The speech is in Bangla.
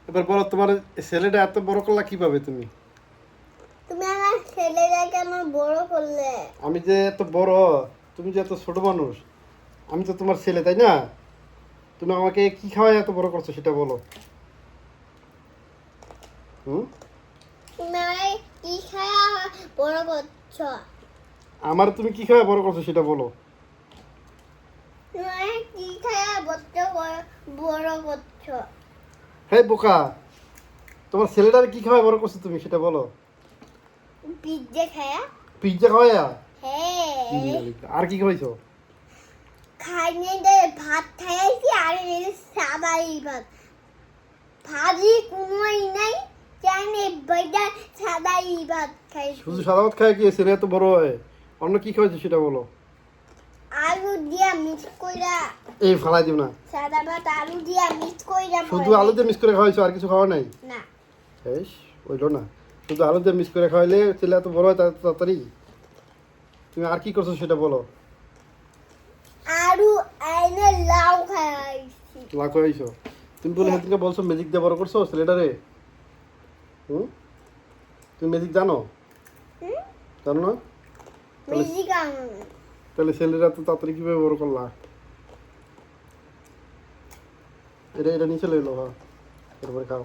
এবার বলো তোমার ছেলেটা এত বড় করলা কিভাবে তুমি? তুমি আমার ছেলেটাকে আমার বড় করলে। আমি যে এত বড়, তুমি যে এত ছোট মানুষ, আমি তো তোমার ছেলে তাই না? তুমি আমাকে কি খাওয়াই এত বড় করছো সেটা বলো। হুম? তুমি আমাকে কি খায়া বড় করছো? আমার তুমি কি খাওয়াই বড় করছো সেটা বলো। তুমি আমাকে কি খায়া বড় করছো? হে বোকা, তোমার ছেলেটার কি খাওয়াই বড় করছো তুমি সেটা বলো। পিজ্জা খায়া? পিজ্জা খাওয়াইয়া? হ্যাঁ। আর কি খাওয়াইছো? খাইনি দে ভাত খাইছি আর এই সাদাই ভাত। ভাজি কোনোই নাই, জানি বাইদা সাদাই ভাত খাইছি। শুধু সাদা ভাত খাওয়া কি ছেলে এত বড় হয়? অন্য কি খাওয়াইছো সেটা বলো। আলু দিয়া মিক্স কইরা, এই ফালাই দিও না। সাদা ভাত আলু দিয়া মিক্স কইরা। শুধু আলু দিয়ে মিক্স করে খাওয়াইছো, আর কিছু খাওয়া নাই? না। বেশ, হইলো না। শুধু আলু দিয়ে মিক্স করে খাওয়াইলে ছেলে এত বড় হয় তাড়াতাড়ি? তুমি আর কি করছো সেটা বলো। আলু আইনে লাউ খাইছি। লাখ খাওয়াইছো? তুমি বলে সেদিনকে বলছো ম্যাজিক দিয়ে বড় করছো ছেলেটারে। হুম? তুমি ম্যাজিক জানো? হুম? জানো না? মিজি গান। তাহলে ছেলেরা তো তাড়াতাড়ি কিভাবে বড় করলা? এটা এটা নিচে লইলো, হ্যাঁ, এরপরে খাও।